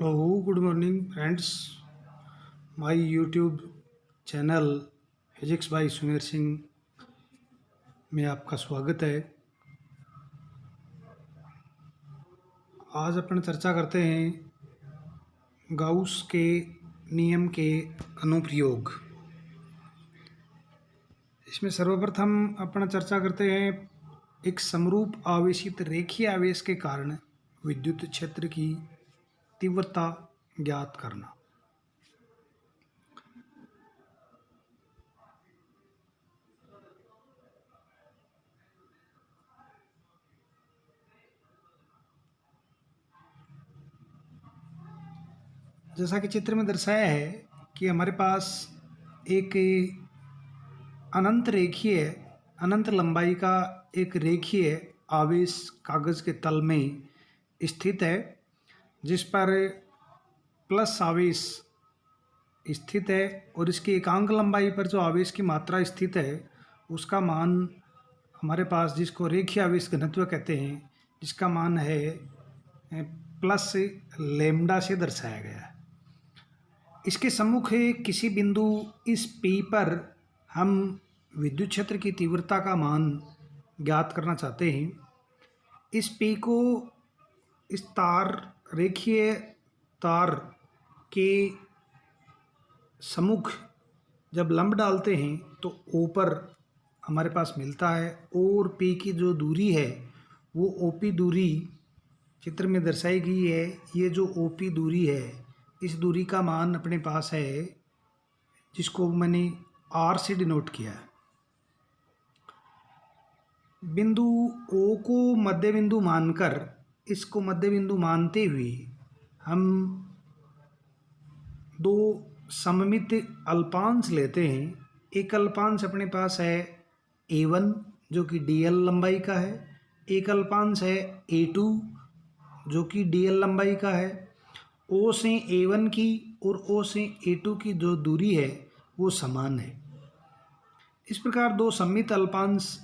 Oh, good morning, friends. My YouTube channel physics bye Sumer Singh में आपका स्वागत है। आज अपन चर्चा करते हैं गाउस के नियम के अनुप्रयोग। इसमें सर्वप्रथम अपन चर्चा करते हैं एक समरूप आवेशित रेखीय आवेश के कारण विद्युत क्षेत्र की तीव्रता ज्ञात करना। जैसा कि चित्र में दर्शाया है कि हमारे पास एक अनंत लंबाई का एक रेखीय आवेश कागज के तल में स्थित है, जिस पर प्लस आवेश स्थित है और इसकी एकांक लंबाई पर जो आवेश की मात्रा स्थित है उसका मान हमारे पास, जिसको रेखीय आवेश घनत्व कहते हैं, जिसका मान है प्लस लैम्डा से दर्शाया गया है। इसके सम्मुख किसी बिंदु इस P पर हम विद्युत क्षेत्र की तीव्रता का मान ज्ञात करना चाहते हैं। इस P को इस रेखीय तार के सम्मुख जब लंब डालते हैं तो ऊपर हमारे पास मिलता है, और P की जो दूरी है वो OP दूरी चित्र में दर्शाई गई है। ये जो OP दूरी है, इस दूरी का मान अपने पास है, जिसको मैंने R से डिनोट किया है। बिंदु O को मध्य बिंदु मानकर, इसको मध्य बिंदु मानते हुए हम दो सममित अल्पांश लेते हैं। एक अल्पांश अपने पास है A1 जो कि dl लंबाई का है, एक अल्पांश है A2 जो कि dl लंबाई का है। O से A1 की और O से A2 की जो दूरी है वो समान है। इस प्रकार दो सममित अल्पांश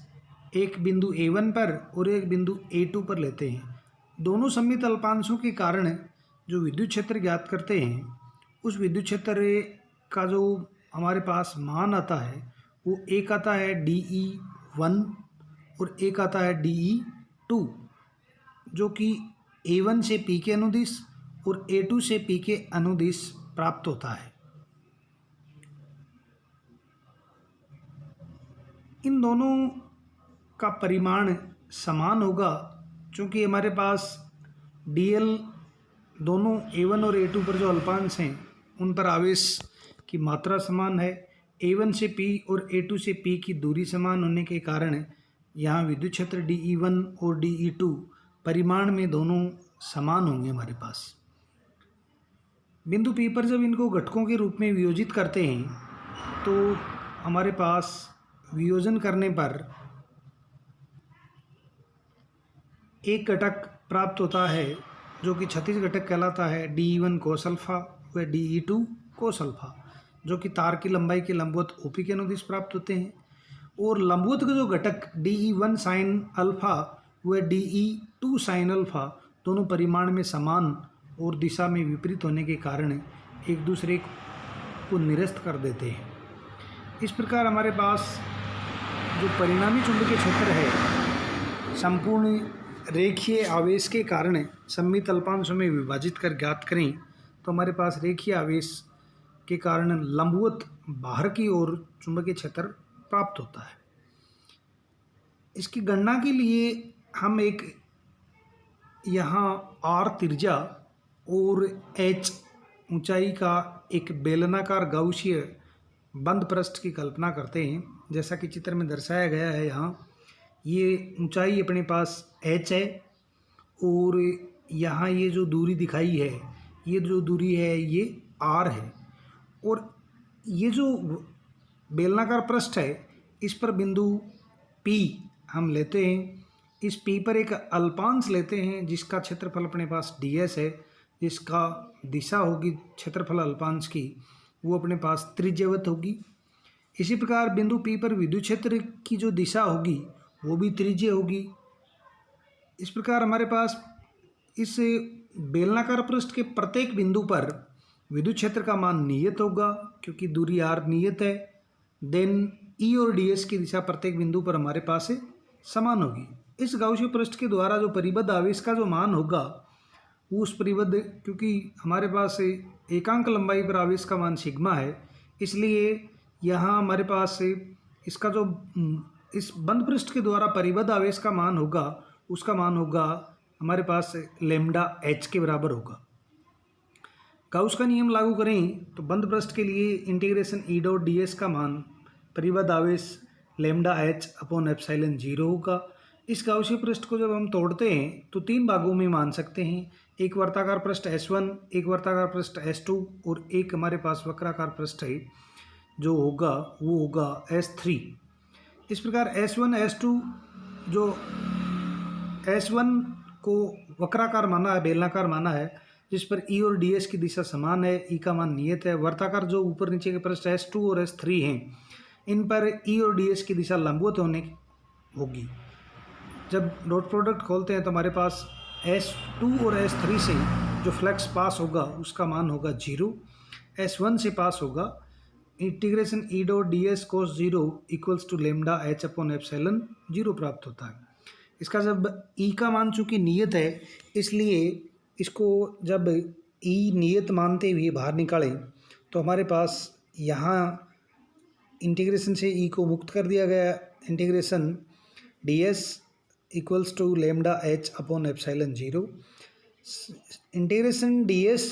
एक बिंदु A1 पर और एक बिंदु A2 पर लेते हैं। दोनों सममित अल्पांशों के कारण जो विद्युत क्षेत्र ज्ञात करते हैं, उस विद्युत क्षेत्र का जो हमारे पास मान आता है वो एक आता है DE1 और एक आता है DE2, जो कि A1 से P के अनुदिश और A2 से P के अनुदिश प्राप्त होता है। इन दोनों का परिमाण समान होगा, क्योंकि हमारे पास dl दोनों A1 और A2 पर जो अल्पांश हैं उन पर आवेश की मात्रा समान है। A1 से P और A2 से P की दूरी समान होने के कारण यहाँ विद्युत क्षेत्र DE1 और DE2 परिमाण में दोनों समान होंगे हमारे पास। बिंदु P पर जब इनको घटकों के रूप में वियोजित करते हैं तो हमारे पास वियोजन करने पर एक घटक प्राप्त होता है जो कि क्षैतिज घटक कहलाता है DE1 कोस अल्फा व DE2 कोस अल्फा, जो कि तार की लंबाई के लंबवत OP के अनुदिश प्राप्त होते हैं। और लंबवत का जो घटक DE1 साइन अल्फा व DE2 साइन अल्फा दोनों परिमाण में समान और दिशा में विपरीत होने के कारण एक दूसरे को निरस्त कर देते हैं। इस प्रकार हमारे पास जो परिणामी चुंबकीय क्षेत्र है संपूर्ण रेखीय आवेश के कारण सममित अल्पांशों में विभाजित कर ज्ञात करें तो हमारे पास रेखीय आवेश के कारण लंबवत बाहर की ओर चुंबकीय क्षेत्र प्राप्त होता है। इसकी गणना के लिए हम एक यहाँ R त्रिज्या और H ऊंचाई का एक बेलनाकार गाउसीय बंद पृष्ठ की कल्पना करते हैं। जैसा कि चित्र में दर्शाया गया है, यहाँ ये ऊंचाई अपने पास H है और यहाँ ये जो दूरी दिखाई है, ये जो दूरी है ये R है, और ये जो बेलनाकार पृष्ठ है इस पर बिंदु P हम लेते हैं। इस P पर एक अल्पांश लेते हैं जिसका क्षेत्रफल अपने पास ds है, जिसका दिशा होगी क्षेत्रफल अल्पांश की वो अपने पास त्रिज्यवत होगी। इसी प्रकार बिंदु P पर विद्युत क्षेत्र की जो दिशा होगी वो भी त्रिज्य होगी। इस प्रकार हमारे पास इस बेलनाकार पृष्ठ के प्रत्येक बिंदु पर विद्युत क्षेत्र का मान नियत होगा क्योंकि दूरी r नियत है। देन E और ds की दिशा प्रत्येक बिंदु पर हमारे पास है समान होगी। इस गाउसीय पृष्ठ के द्वारा जो परिबद्ध आवेश का जो मान होगा उस परिबद्ध, क्योंकि हमारे पास एकांक लंबाई पर आवेश का मान सिग्मा है, इसलिए यहाँ हमारे पास इसका जो इस बंद पृष्ठ के द्वारा परिबद्ध आवेश का मान होगा उसका मान होगा हमारे पास लैम्डा h के बराबर होगा। गाउस का नियम लागू करें तो बंद पृष्ठ के लिए integration E dot D S का मान परिबद्ध आवेश लैम्डा h अपॉन एप्सिलॉन 0 होगा। इस गाउसीय पृष्ठ को जब हम तोड़ते हैं तो 3 भागों में मान सकते हैं, एक वर्ताकार पृष्ठ S1, एक वर्ताकार पृष्ठ S2 और एक हमारे पास वक्राकार पृष्ठ है जो होगा वो होगा S3। इस प्रकार S1 S2 जो S1 को वक्राकार माना है, बेलनाकार माना है, जिस पर E और ds की दिशा समान है, E का मान नियत है। वर्ताकार जो ऊपर नीचे के पृष्ठ S2 और S3 हैं, इन पर E और ds की दिशा लंबवत होने होगी। जब डॉट प्रोडक्ट खोलते हैं तो हमारे पास S2 और S3 से जो फ्लक्स पास होगा उसका मान होगा 0, S1 से पास होगा integration E dot D S cos 0 equals to lambda h upon epsilon 0 प्राप्त होता है। इसका जब E का मान चूँकि नियत है इसलिए इसको जब E नियत मानते हुए बाहर निकालें तो हमारे पास यहाँ इंटीग्रेशन से E को मुक्त कर दिया गया, integration D S equals to lambda h upon epsilon 0। Integration D S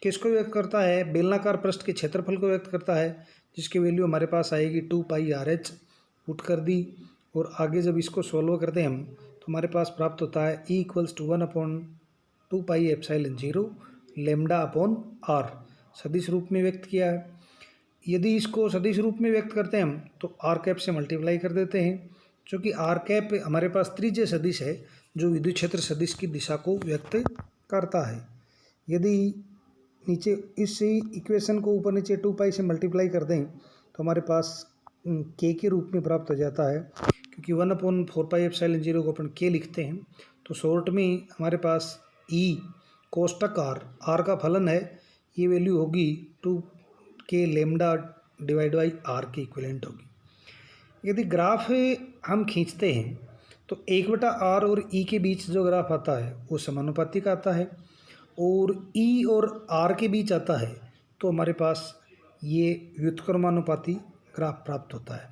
किसको व्यक्त करता है? बेलनाकार पृष्ठ के क्षेत्रफल को व्यक्त करता है, जिसकी वैल्यू हमारे पास आएगी 2 पाई RH पुट कर दी। और आगे जब इसको सॉल्व करते हैं हम तो हमारे पास प्राप्त होता है E equals to 1 upon 2 pi epsilon 0 lambda upon r, सदिश रूप में व्यक्त किया है। यदि इसको सदिश रूप में व्यक्त करते हैं हम तो r कैप से मल्टीप्लाई कर देते हैं, क्योंकि r कैप हमारे पास त्रिज्य सदिश है जो विद्युत क्षेत्र सदिश की दिशा को व्यक्त करता है। यदि नीचे इस इक्वेशन को ऊपर नीचे 2 पाई से मल्टीप्लाई कर दें तो हमारे पास k के रूप में प्राप्त हो जाता है, क्योंकि 1 अपॉन 4 पाई एप्सिलॉन 0 को अपन k लिखते हैं। तो शॉर्ट में हमारे पास E कोष्टक r का फलन है, ये वैल्यू होगी 2k lambda divide by r के इक्विवेलेंट होगी। यदि ग्राफ हम खींचते हैं तो 1/r और E के बीच जो ग्राफ आता है वो समानुपातिक आता है, और E और R के बीच आता है तो हमारे पास ये व्युत्क्रमानुपाती ग्राफ प्राप्त होता है।